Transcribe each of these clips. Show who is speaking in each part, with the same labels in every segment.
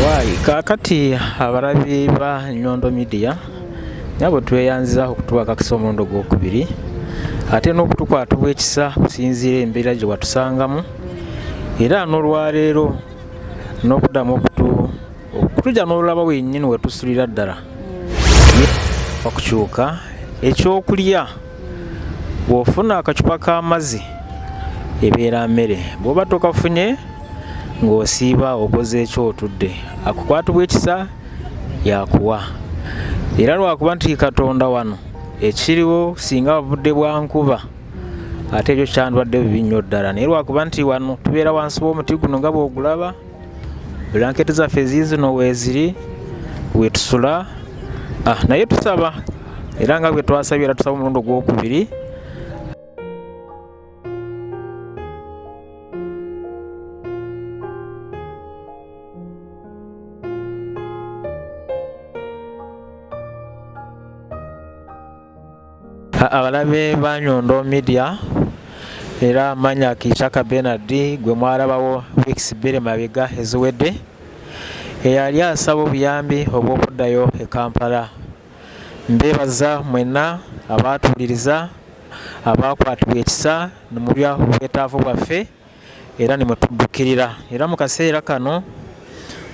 Speaker 1: Wai kakati abarabi ba Nyondo Media nabo tweyanziza okutubaka kisomondo gw'okubiri ate n'okutukwata bwekisa kusinziira embeera gye watusangamu era n'olwaleero n'okuddamu okutujja n'olulaba wennyini wetusulira ddala okukyuka ekyokulya bw'ofuna akacupa k'amazzi ebeera mmere bw'oba tokafunye ng'osiiba okoze ekyotudde akukwata bwekisa yakuwa era lwakuba nti Katonda wano ekiriwo singa wavudde bwa nkuba ate ekyo kyandibadde bibi nnyo ddala naye lwakuba nti wano tubeera wansi w'omuti guno nga bw'ogulaba blanketi zaffe ziizino weeziri wetusula naye tusaba era nga bwe twasabye era tusaba omulundi gw'okubiri abalabe ba Nyondo Media era manya Sikufa BENARD gwe mwalabawo weeks bbiri mabega eziwedde eyali asaba obuyambi obw'okuddayo e Kampala. Mbeebaza mwenna abaatuliriza abaakwatibwa ekisa ne mulya obwetaavu bwaffe era ne mutuddukirira era mu kaseera kano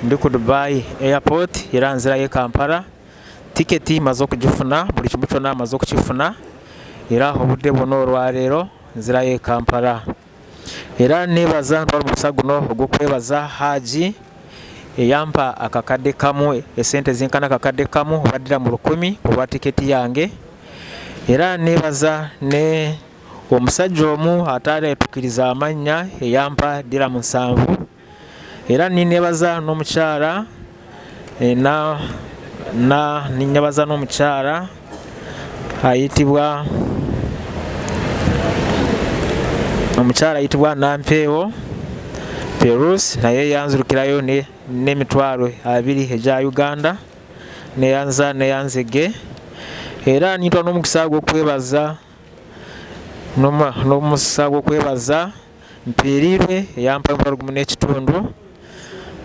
Speaker 1: ndi ku Dubai Airport era nzirayo e Kampala tiketi maze okugifuna buli kimu kyonna amaze okukifuna era obudde buno olwaleero nzirayo e Kampala era neebaza ntwala omukisa guno ogw'okwebaza Haji eyampa akakadde kamu esente zinkana akakadde kamu obaddira mu 1000 olwa tiketi yange era neebaza ne omusajja omu ataali etukiriza amannya eyampa ddira mu 7 era ninneebaza n'omukyala ninneebaza n'omukyala ayitibwa Nampeewo Perus naye yanzirukirayo n'emitwalo 2 egya Uganda neyanzege era nitwa n'omukisa gw'okwebaza mpeerirwe eyampa omutwalo gumu n'ekitundu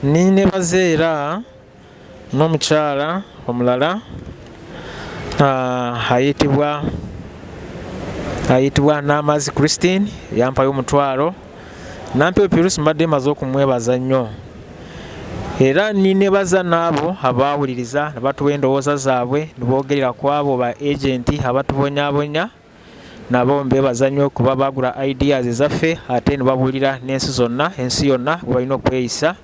Speaker 1: ninneebaza era n'omukyala omulala ayitibwa Namazi Christine yampayo omutwalo Nampeewo Perus mbadde maze okumwebaza nnyo era ninneebaza n'abo abaawuliriza ne batuwa endowooza zaabwe ne boogerera ku abo ba agenti abatubonyaabonya nabo mbeebaza nnyo kuba baagula ideas ezaffe ate ne babuulira ensi yonna gwe balina okweyisa.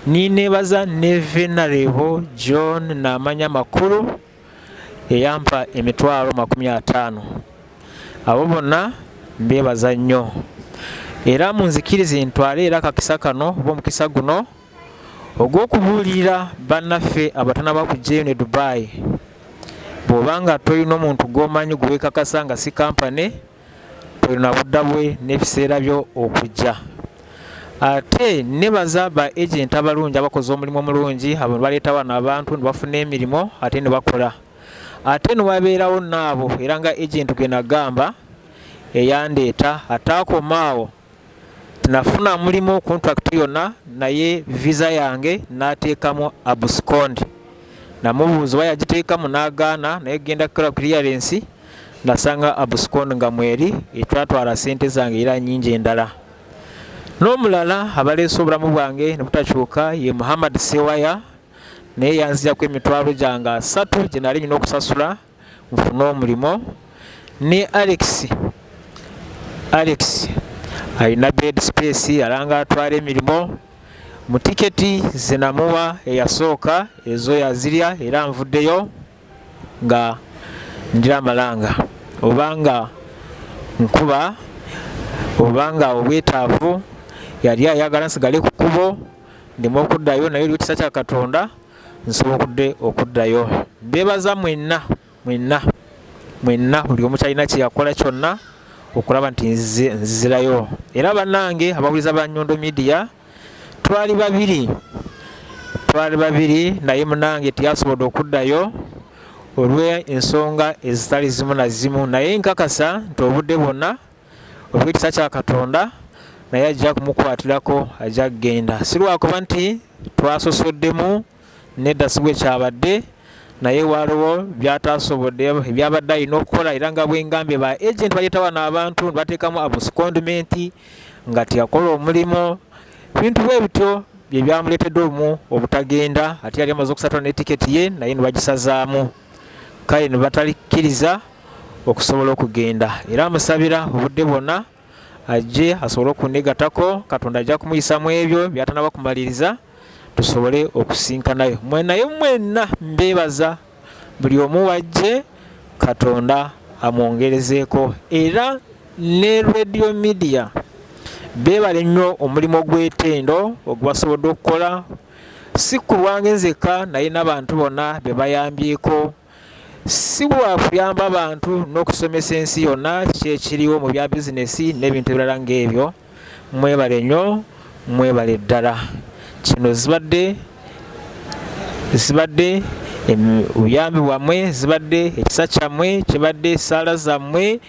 Speaker 1: Ninneebaza ne Venerable John n'amanya makulu eyampa emitwalo 50. Abo bonna mbeebaza nnyo era munzikirize ntwale era akakisa kano oba omukisa guno ogw'okubuulira bannaffe abatanaba kujjayo ne Dubai bw'obanga tolina omuntu gw'omanyi gwe weekakasa nga si kampani tolina budda bwe n'ebiseera byo okujja. Ate nebaza ba agent abalungi abakoze omulimu omulungi abo baleeta wano abantu ne bafuna emirimu ate ne bakola ate ne wabeerawo n'abo era nga agent gwe nagamba eyandeeta ataakomaawo tinafuna mulimu contract yonna naye visa yange n'ateekamu abuscondi namubuuza oba yagiteekamu n'agaana naye genda kukola clearance nasanga abuscondi nga mweri etwatwala sente zange era nnyingi endala. N'omulala abaleese obulamu bwange ne butakyuka ye Muhammad Sewaya naye yanzijjaku emitwalo gyange 3 gye nali nina okusasula nfune omulimo ne Alex alina bed space alanga atwala emirimu mu tiketi zinamuwa eyasooka ezo yazirya era nvuddeyo nga ndira amalanga obanga nkuba obanga obwetaavu yali ayagala nsigale ku kkubo ndimu okuddayo naye olw'ekisa kya Katonda nsobodde okuddayo. Mbeebaza mwenna buli omu kyalina kye yakola kyonna okulaba nti nzirayo era bannange abawuliza ba Nyondo Media twali babiri naye munange tiyasobodde okuddayo olw'ensonga ezitali zimu na zimu naye nkakasa nti obudde bwonna obw'ekisa kya Katonda naye ajja kumukwatirako ajja kugenda si lwakuba nti twasosoddemu nedda si bwe kyabadde naye waliwo byatasobodde ebyabadde alina okukola era nga bwengambye ba agent bayitawa n'abantu bateekamu abusecondment nga tiyakola omulimu bintu bwe bityo bye byamuleetedde obumu obutagenda ate yali amaze okusatula ne tiketi ye naye ne bagisazaamu kale ne batalikkiriza okusobola okugenda era amusabira obudde bwonna ajje asobole okunegatako Katonda ajja kumuyisa mu ebyo byatanaba kumaliriza tusobole okusinkanayo naye mwenna mbeebaza buli omu wajje Katonda amwongerezeeko era ne radio media beebale nnyo omulimu gw'etendo ogwasobodde okukola si ku lwange nzekka naye n'abantu bonna be bayambyeko si bwa kuyamba abantu n'okusomesa ensi yonna kyekiriwo mu bya bizinesi n'ebintu ebirala ng'ebyo mwebale nnyo mwebale ddala kino zibadde obuyambi bwammwe zibadde ekisa kyammwe kibadde esaala zammwe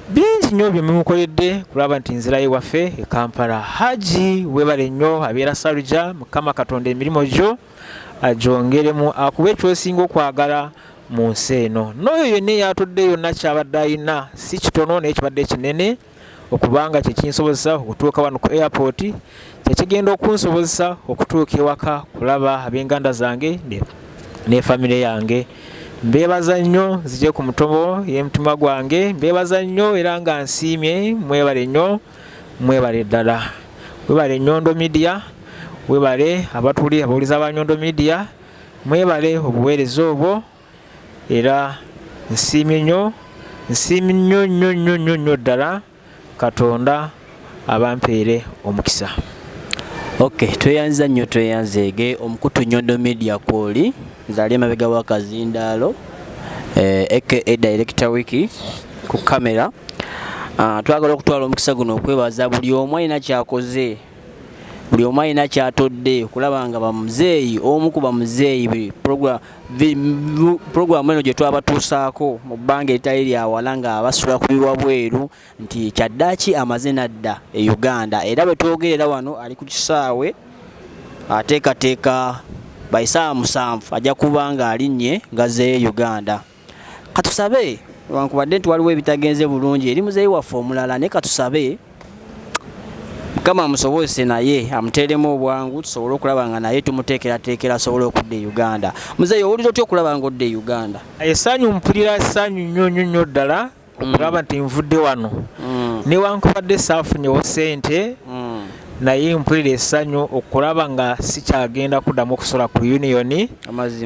Speaker 1: bingi nnyo bye mukoledde kulaba nti nzira ewaffe e Kampala Haji webale nnyo abeera Saluja Mukama Katonda emirimu gyo agyongeremu akuba ekyosinga okwagala mu nsi eno n'oyo yenna eyatudde yonna kyabadde alina si kitono naye kibadde kinene okubanga kyekinsobozesa okutuuka wano ku airport kyekigenda okunsobozesa okutuuka ewaka kulaba ab'enganda zange ne famire yange mbeebaza nnyo nzije ku mutobo y'emutima gwange mbeebaza nnyo era nga nsiimye mwebale nnyo mwebale ddala webale Nyondo Media webale abawuliza ba Nyondo Media mwebale obuweereza obwo era nsiimye nnyo nnyo ddala Katonda abampeere omukisa.
Speaker 2: Okay, tweyanza nnyo tweyanzeege omukutu Nyondo Media kwoli nzali mabega wa Kazindaalo aka Director Wiki ku kamera. Twagala okutwala omukisa guno okwebaza buli omu alina kyakoze buli omu alina kyatodde okulaba nga bamuzeeyi omu ku bamuzeeyi program eno gye twabatuusaako mu bbanga eritali lya wala nga basula ku biwabweru nti kyaddaaki amaze n'adda e Uganda era bwe twogerera wano ali ku kisaawe ateekateeka bayisaa 7 ajja kuba nga alinnye ngaze Uganda. Katusabe wankubadde nti waliwo ebitagenze bulungi eri muzeeyi waffe omulala naye katusabe Mukama amusobozese naye amuteeremu obwangu tusobole okulaba nga naye tumuteekerateekera asobole okudda e Uganda. Muzeeyi owulira otya okulaba nga odda e Uganda?
Speaker 1: Essanyu mpulira essanyu nnyo ddala okulaba nti nvudde wano newankubadde saafunyewo ssente naye mpulira essanyu okulaba nga sikyagenda kuddamu okusula ku union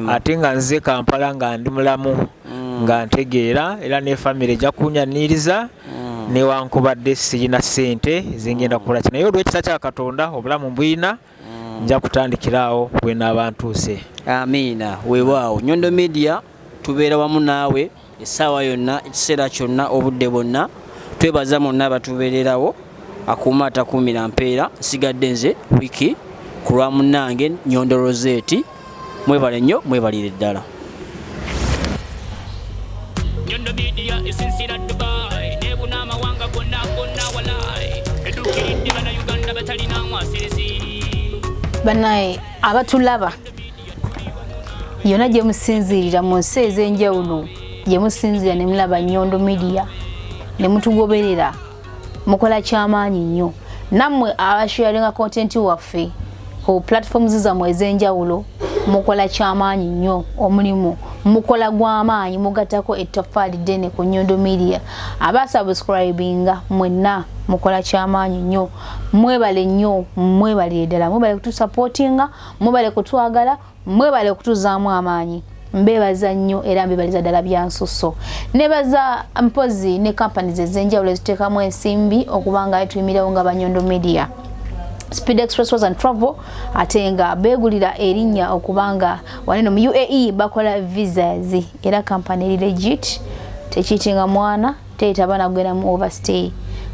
Speaker 1: ate nga nze Kampala nga ndi mulamu nga ntegeera era ne famire ejja kunyaniriza newankubadde sirina ssente zingenda kukola kino naye olw'ekisa kya Katonda obulamu mbwina nja kutandikiraawo bwe naaba ntuuse.
Speaker 2: Amiina weewaawo. Nyondo Media tubeera wamu naawe essaawa yonna ekiseera kyonna obudde bwonna twebaza monna batubeererawo akuuma atakuumira mpeera nsigadde nze Wiki ku lwa munnange Nyondo Rozet mwebale nnyo mwebalire ddala. Nyondo Media esinzira Dubai nebuna amawanga gonna walai edukiridde bana Uganda batalina mwasirizi banaye abatulaba yona gye musinzirira mu nsi ez'enjawulo gye musinzira ne mulaba Nyondo Media ne mutugoberera mukola kyamaanyi nnyo nammwe abasharinga content waffe ku platforms zammwe ez'enjawulo mukola kyamaanyi nnyo omulimu mukola gw'amaanyi mugatako ettoffaali ddene ku Nyondo Media abasubscribinga mwenna mukola kyamaanyi nnyo mwebale nnyo mwebale ddala mwebale kutusupportinga mwebale kutwagala mwebale kutuzaamu amaanyi mbebaza nnyo era mbebaliza ddala byansusso nebaza mpozi ne companies ez'enjawulo eziteekamu ensimbi okubanga tuyimirawo nga ba Nyondo Media Speed Express Tours and Travel atenga begulira erinnya okubanga waneno mu UAE bakola visas era company legit tekitinga mwana teetabana kugenda mu overstay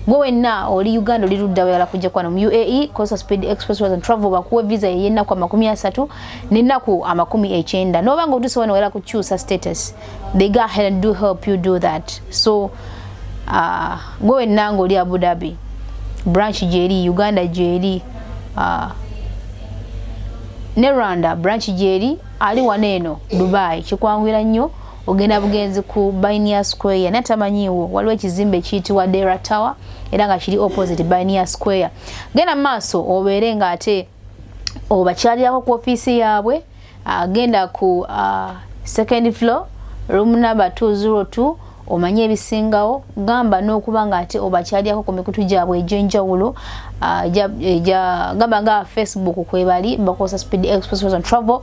Speaker 2: gwe na oli Uganda oli ludda wala kujja kwa mu UAE kosa Speed Express Tours and Travel bakuwe visa yenna kwa 30 nenaku 90 nobanga otuso wano wala kuchusa status they go ahead and help you do that so gwe nango oli Abu Dhabi branch jeri Uganda jeri ne Rwanda branch jeri ali waneno Dubai kikwangwira nnyo ogenda bugenzi ku Bainia Square natamanyiwo waliwo ekizimbe kiyitibwa Dera Tower era nga kiri opposite Bainia Square genda maaso obeere nga ate obakyalirako ku office yaabwe agenda ku second floor room number 202 omanye ebisingawo gamba n'okuba nga ate obakyalirako ku mikutu gyabwe egy'enjawulo gamba nga Facebook kwebali bakosa Speed Express and Travel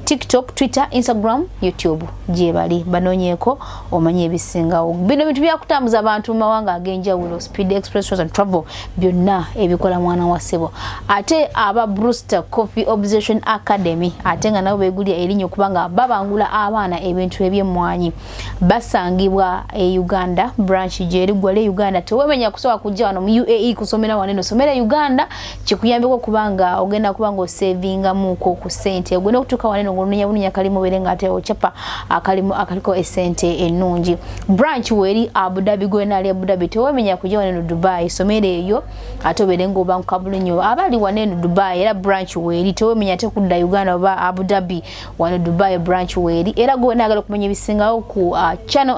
Speaker 2: TikTok, Twitter, Instagram, YouTube gyebali banonyeeko omanye ebisingawo bino bintu byakutambuza abantu mawanga ag'enjawulo Speed Express and Travel byonna ebikola mwana wa ssebo ate aba Brewster Coffee Obsession Academy ate nga nabo begulya erinnya kubanga babangula abaana ebintu eby'emmwanyi basangibwa e Uganda branch jeri gwale Uganda tewemenya kusoka kujja wano mu UAE kusomera waneno somera Uganda kikuyambeko kubanga ogenda kubanga osavinga muko ku sente ogenda kutuka waneno ngonunya bunya kalimu berenga ate ochapa akalimu akaliko esente ennungi branch weri Abu Dhabi gwena ali Abu Dhabi tewemenya kujja waneno Dubai somera eyo ate berengo banku kabulunyo abali waneno Dubai era branch weri tewemenya ate kudda Uganda oba Abu Dhabi wano Dubai branch weri era gwena agala kumenya bisingawo ku channel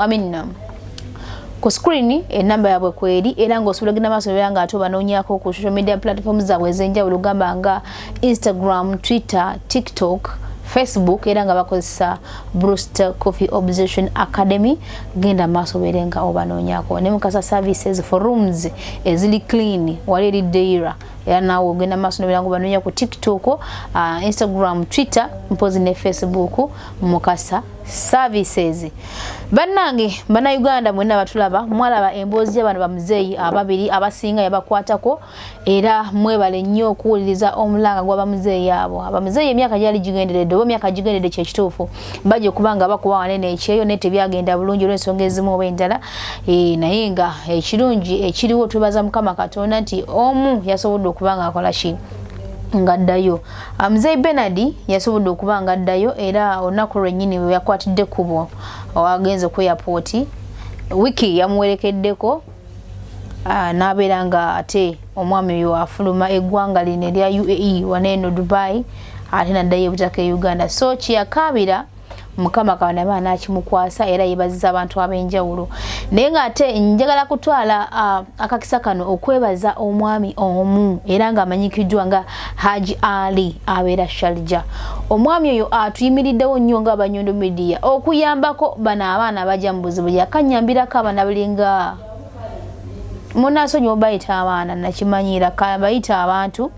Speaker 2: ku screen enamba yabwe kweri era ngo osobola gina maso byanga atoba nonyako ku social media platforms zabwe ezenjawulo gamba nga Instagram, Twitter, TikTok, Facebook era nga bakozesa Brewster Coffee Obsession Academy genda maso berenga oba nonyako ne mukasa services for rooms ezili clean wali Deira era nawo genda maso nebyango banonya ku TikTok, Instagram, Twitter mpozi ne Facebook mukasa services bannange bana Uganda mwenna batulaba mwalaba embozi y'abantu ba muzeeyi ababiri abasinga yabakwatako era mwebale nnyo okuwuliriza omulanga gwa bamuzeeyi abo abamuzeeyi emyaka gyali gigenderedde oba emyaka gigenderedde kyekituufu bajje kubanga bakuba wanene ekyeyo ne tebyagenda bulungi olw'ensonga ezimu oba endala naye nga ekirungi ekiriwo tubaza Mukama Katonda nti omu yasobodde okubanga akola ki ngaddayo Mzei BENARD yasobodde okubanga addayo era olunaku lwennyini we yakwatidde kubo awagenze ku airport wiki yamuwerekeddeko n'abeera nga ate omwami oyo afuluma eggwanga lino erya UAE waneno Dubai ate naddayo ebutaka e Uganda so kyeyakaabira Mukama Katonda baana akimukwasa era yebaziza abantu ab'enjawulo naye nga ate njagala kutwala akakisa kano okwebaza omwami omu era nga amanyikiddwa nga Haji Ali abeera Sharjah omwami oyo atuyimiriddewo nnyo nga Nyondo Media okuyambako bano abaana abajja mu buzibu yakanyambirako abaana balinga munasonyiwa bayita abaana nakimanyira kabayita abantu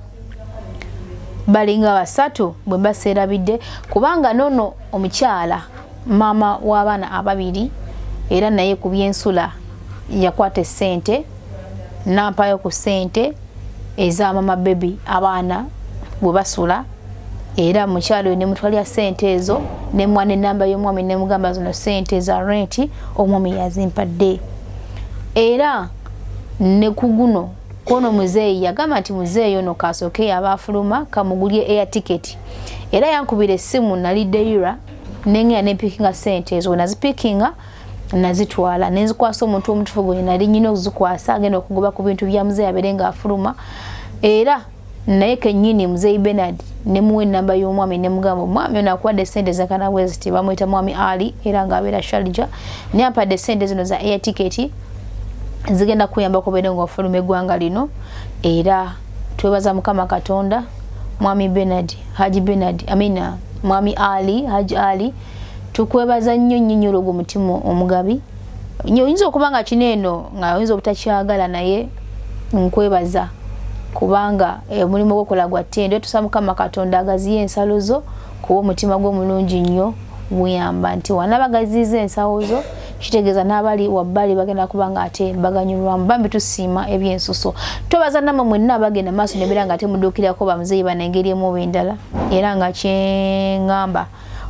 Speaker 2: balinga basatu bwe baserabidde kubanga nono omukyala mama w'abaana ababiri era naye ku byensula yakwata essente nampayo ku ssente eza mama baby abaana bwe basula era mukyalo ne mutwalya ssente ezo ne mwana enamba y'omwami ne mugamba zino ssente za rent omwami yazimpadde era ne kuguno kono muzeeyi yagamba nti muzeeyi ono kasooke abafuluma kamugulye air ticket era yankubira essimu nali Deira nengera ne pickinga sente ezo nazipikinga nazitwala nenzikwasa omuntu omutufu nali nyina okuzikwasa agenda okugoba ku bintu bya muzeeyi aberenga afuluma era naye kennyini Mzei BENARD ne muwe namba y'omwami ne mugamba omwami ono akuwadde ssente zakana bweziti bamuyita mwami Ali era ng'abeera Sharjah ne ampadde ssente zino za air ticket zigenda kuyamba kubeera ng'ofuluma eggwanga lino era twebaza Mukama Katonda mwami BENARD Haji BENARD amina mwami Ali Haji Ali tukwebaza nnyo nnyo olwo mutima omugabi oyinza okuba nga kineeno nga oyinza obutakyagala naye nkwebaza kubanga omulimu gwokola gwa ttendo tusaba Mukama Katonda agaziye ensalo zo kuba omutima gw'omulungi nnyo buyamba nti wanabagaziza ensawo zo kitegeeza n'abali wabbali bagenda kubanga ate baganyulwamu bambi tusiima ebyensuso twebaza namwe mwenna abagenda maaso ne beera nga ate mudduukirako bamuzeeyi banengeri emu oba endala era nga kyeŋŋamba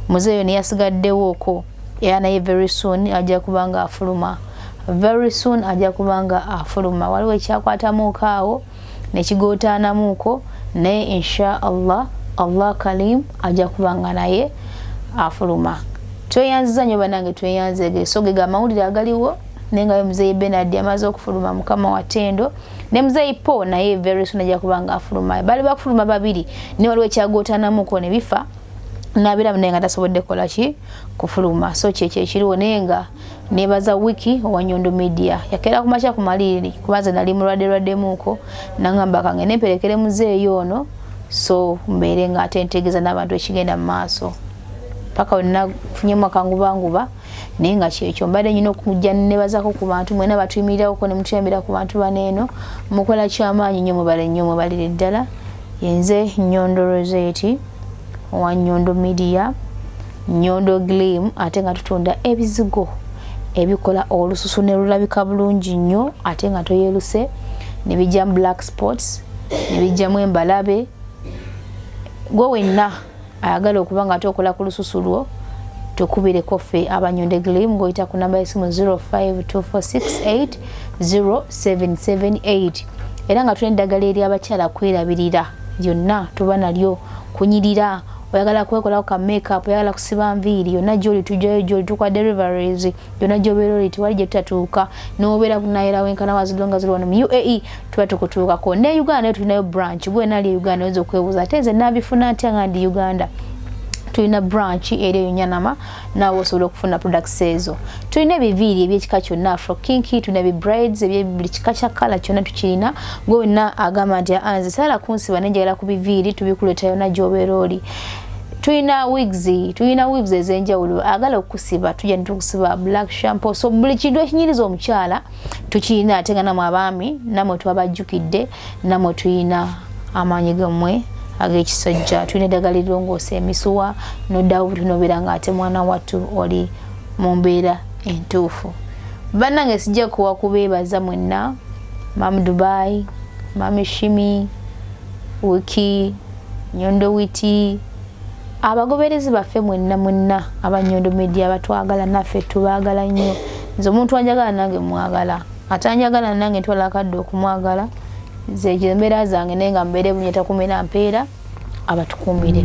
Speaker 2: muzeeyi ono yasigaddewooko era naye very soon ajja kubanga afuluma very soon ajja kubanga afuluma waliwo ekyakwatamuuko awo nekigootaanamuuko naye insha Allah Kalim ajja kubanga naye afuluma tweyanziza nnyo banange tweyanzege so ge gamawulire agaliwo nenga yo Mzei BENARD amaze okufuluma mukama wa ttendo ne Mzei Po naye very soon ajja kubanga afuluma bali bakufuluma babiri ne waliwo kyagotanamuko ne bifa nabira mnenga tasobodde kola ki kufuluma so kyekyo ekiriwo nenga nebaza wiki owa Nyondo Media yakera kumacha kumaliri kubaza nali mulwadde muko nangamba kange neperekere Mzei ono so mbere nga atentegeza n'abantu ekigenda mu maaso paka wonna funye mwakangu banguba nenga kyekyo mbadde nyina okujja nebazako ku bantu mwena batuyimirawo ko ne mutuyambira ku bantu baneeno mukola kyamaanyi nnyo mubalire ddala yenze Nyondo Rozet wa Nyondo Media Nyondo Gleam ate nga tutunda ebizigo ebikola olususu ne lulabika bulungi nnyo ate nga toyeluse ne bijja black spots ne bijja mu embalabe gwe wenna ayagala okuba nga tokola ku lususu lwo tukubire kofe abanyonde Gleam ngoyita ku namba esimu 0524680778 era nga tulina eddagala eri abakyala kwerabirira yonna tuba nalyo kunyirira oyagala kwekola ka makeup oyagala kusiba nviiri yonna gyoli tujjayo gyoli tukwa deliveries yonna gyobera oli tiwali gye tutatuuka n'obeera kunayera wenkana wazilonga ziri wano mu UAE tuba tukutuukako ne Uganda tulinayo branch gwe nali Uganda oyinza okwebuuza ate nze nabifuna atya nga ndi Uganda tulina branch eri Nyanama nawe osobola okufuna products ezo tulina ebiviiri ebyekika kyonna afro kinky tulina braids ebyebuli kika kya kala kyonna tukirina gwe wenna agamba nti anze sala kunsiba nenjagala ku biviiri tubikuleeta yonna gy'obeera oli tulina wigs ezenjawulo agala okusiba tujja nitukusiba black shampoo so buli kintu ekinyiriza omukyala tukirina ate nga namwe abaami namwe twabajjukidde namwe tulina amaanyi gammwe ag'ekisajja tulina eddagala erirongoosa emisuwa noddawo tunobeera nga ate mwana wattu oli mu mbeera entuufu bannange sijja kuwa kubeebaza mwenna Mami Dubai Mami Shimi Wiki Nyondo Witi abagoberezi baffe mwenna aba Nyondo Media batwagala naffe tubaagala nnyo nze omuntu anjagala nange mwagala atanjagala nange ntwala akadde okumwagala nze embeera zange nenga mbeere bunyeta kumera mpeera abatukumire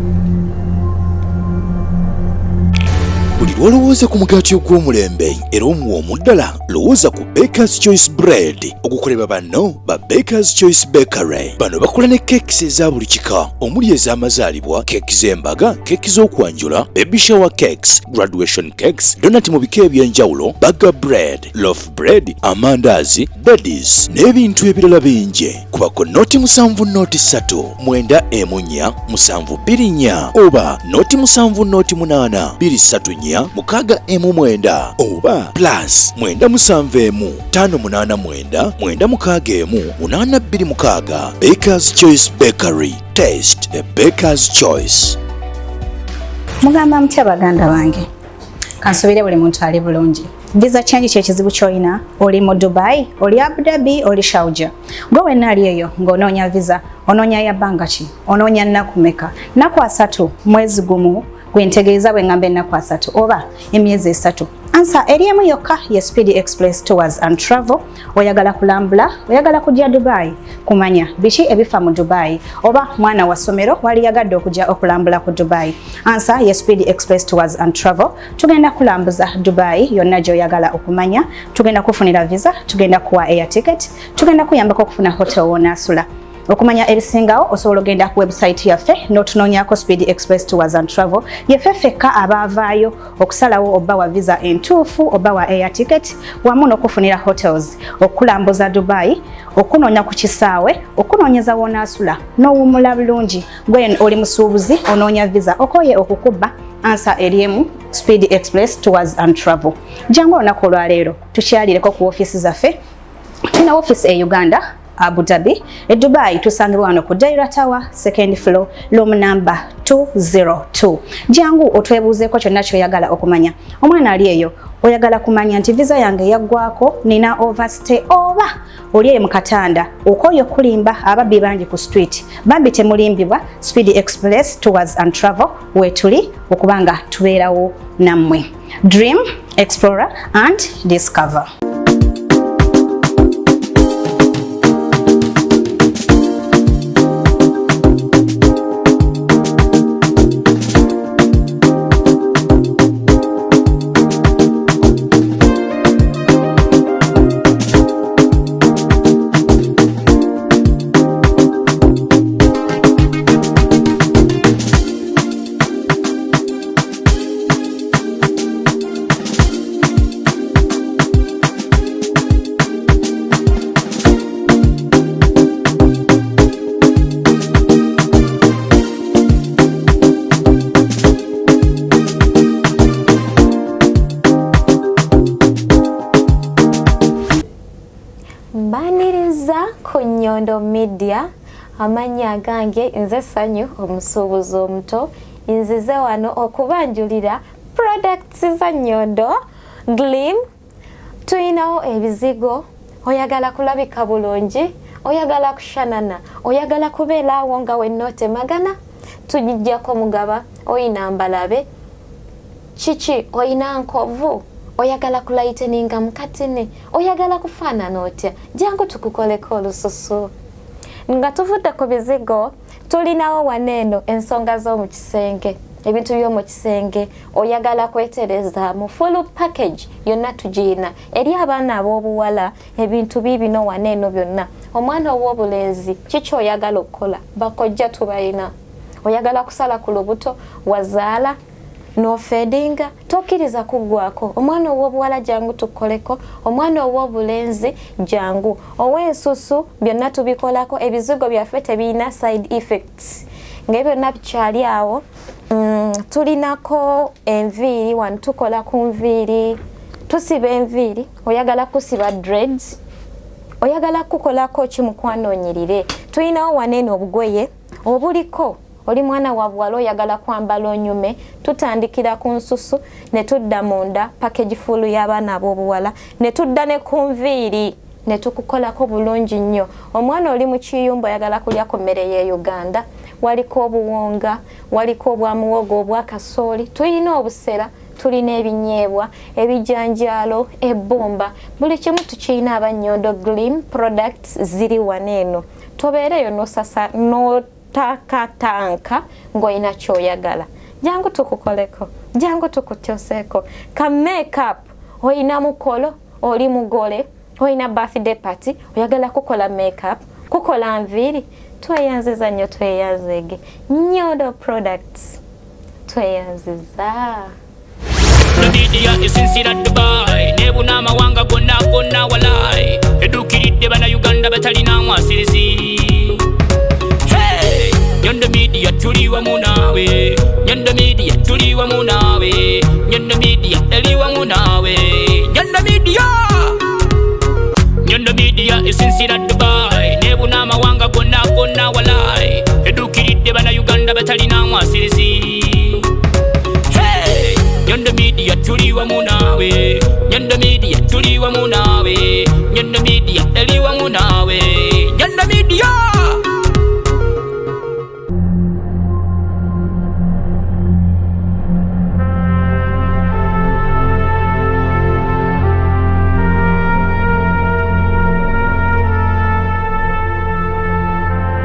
Speaker 3: buli lwolowooza ku mugaati ogw'omulembe era omuwoomu ddala lowooza ku Baker's Choice Bread okukolebwa banno ba Baker's Choice Bakery. Bano bakola ne keekisi eza buli kika omuli ez'amazaalibwa, keeki z'embaga, keeki z'okwanjula, baby shower cakes, graduation cakes, donati mu bika eby'enjawulo, burger bread, loaf bread, amandaazi, daddies n'ebintu ebirala bingi. Kubako noti 7 noti 3 9 emunya 7 2 oba noti 7 noti 8 2 mukaga emu mwenda oba plus 9 589 9 mukaga emu 8 mukaga. Baker's Choice Bakery, taste the Baker's Choice.
Speaker 4: Mugamba mutya baganda bange kansubire buli muntu ali bulungi visa change kyekizibu kyoyina oli mu Dubai oli Abu Dhabi oli Sharjah gwe wenna ali eyo ng'onoonya visa onoonya ya banga ki onoonya nnaku meka nnaku 3 mwezi gumu gwentegeeza bwe ngambe nnaku 3 oba emyezi 3 ansa eriemu yokka ye Speed Express Tours and Travel oyagala kulambula oyagala kujja Dubai kumanya biki ebifa mu Dubai oba mwana wa somero wali yagadde okujja okulambula ku Dubai ansa ye Speed Express Tours and Travel tugenda kulambuza Dubai yonna gy'oyagala okumanya tugenda kufunira visa tugenda kuwa air ticket tugenda kuyambako okufuna hotel wonasula okumanya ebisingawo osobola ogenda ku website yaffe n'otunoonyako Speed Express Tours and Travel yeffeffeka abaavaayo okusalawo oba wa visa entuufu oba wa air ticket wamu n'okufunira hotels okulambuza Dubai okunoonya ku kisaawe okunoonyeza w'onaasula n'owummula bulungi gwe oli musuubuzi onoonya visa okoye okukuba ansa eriemu Speed Express Tours and Travel. Jangu olunaku olwaleero tukyalireko ku ofiisi zaffe tulina ofiisi e Uganda Abu Dhabi, Dubai tusangibwa wano ku Daira Tower, 2nd floor, room number 202. Jangu otwebuuzeeko kyonna ky'oyagala okumanya. Omwana ali eyo oyagala kumanya nti visa yange yaggwako nina overstay oba oli eyo mu Katanda okoyo kulimba ababbi bangi ku street bambi temulimbibwa Speed Express Tours and Travel wetuli okubanga tubeerawo nammwe. Dream, explore and discover.
Speaker 5: amanya gange nze Sanyu omusuubuzi omuto nzize wano okubanjulira products za Nyondo Glim. Tuyinawo ebizigo, oyagala kulabika bulungi, oyagala kushanana, oyagala kubeera awo nga wennote magana, tujijjako mugaba, oyina mbalabe, chichi oyina nkovu, oyagala kulayiteninga mukatini, oyagala kufaanana otya, jangu tukukoleko olususu. Nga tuvudde ku bizigo, tulinawo waneeno ensonga z'omu kisenge, ebintu by'omu kisenge, oyagala kwetereza mu full package yonna tugiina eri abaana ab'obuwala. Ebintu bibino waneeno byonna, omwana ow'obulenzi kiki oyagala okukola, bakojja tubayina. Oyagala kusala ku lubuto, wazaala n'ofeedinga, tokkiriza kuggwako. Omwana ow'obuwala jangu tukoleko, omwana ow'obulenzi jangu. Ow'ensusu byonna tubikolako, ebizigo byaffe tebirina side effects. Ng'ebyo byonna bikyali awo. Tulinako enviiri wano, tukola ku nviiri, tusiba enviiri, oyagala kusiba dreads, oyagala kukolako ki mukwano onyirire. Tulinawo waneeno obugoye obuliko oli mwana wa buwala oyagala kwambala onyume, tutandikira ku nsusu ne tudda munda package full y'abaana ab'obuwala, ne tudda ne ku nviiri ne tukukolako bulungi nnyo. Omwana oli mu kiyumba oyagala kulya ku mmere y'e Uganda, waliko obuwonga, waliko obwa muwogo, obwa kasooli, tulina obusera, tulina ebinyeebwa, ebijanjaalo, ebbumba, buli kimu tukirina aba Nyondo Glim products ziri waneeno. Tobeereyo n'osasa n'otakatanka ng'olina ky'oyagala. Jangu tukukoleko, jangu tukutyoseeko. Ka makeup oyina mukolo, oli mugole, oyina birthday party, oyagala kukola makeup, kukola nviiri, tweyanziza nnyo, tweyanzege. Nyondo products, tweyanziza.
Speaker 2: Media isinsira Dubai nebuna amawanga gonna walai edukiridde bana Uganda batalina mwasirizi. Hey, Nyondo Media tuli wamu naawe, Nyondo Media tuli wamu naawe, Nyondo Media eli wamu naawe, Nyondo Media. Nyondo Media isinsira Dubai nebuna amawanga gonna walai edukiridde bana Uganda batalina mwasirizi. Nyondo Media tuli wamu naawe, Nyondo Media tuli wamu naawe, Nyondo Media eli wamu naawe, Nyondo Media.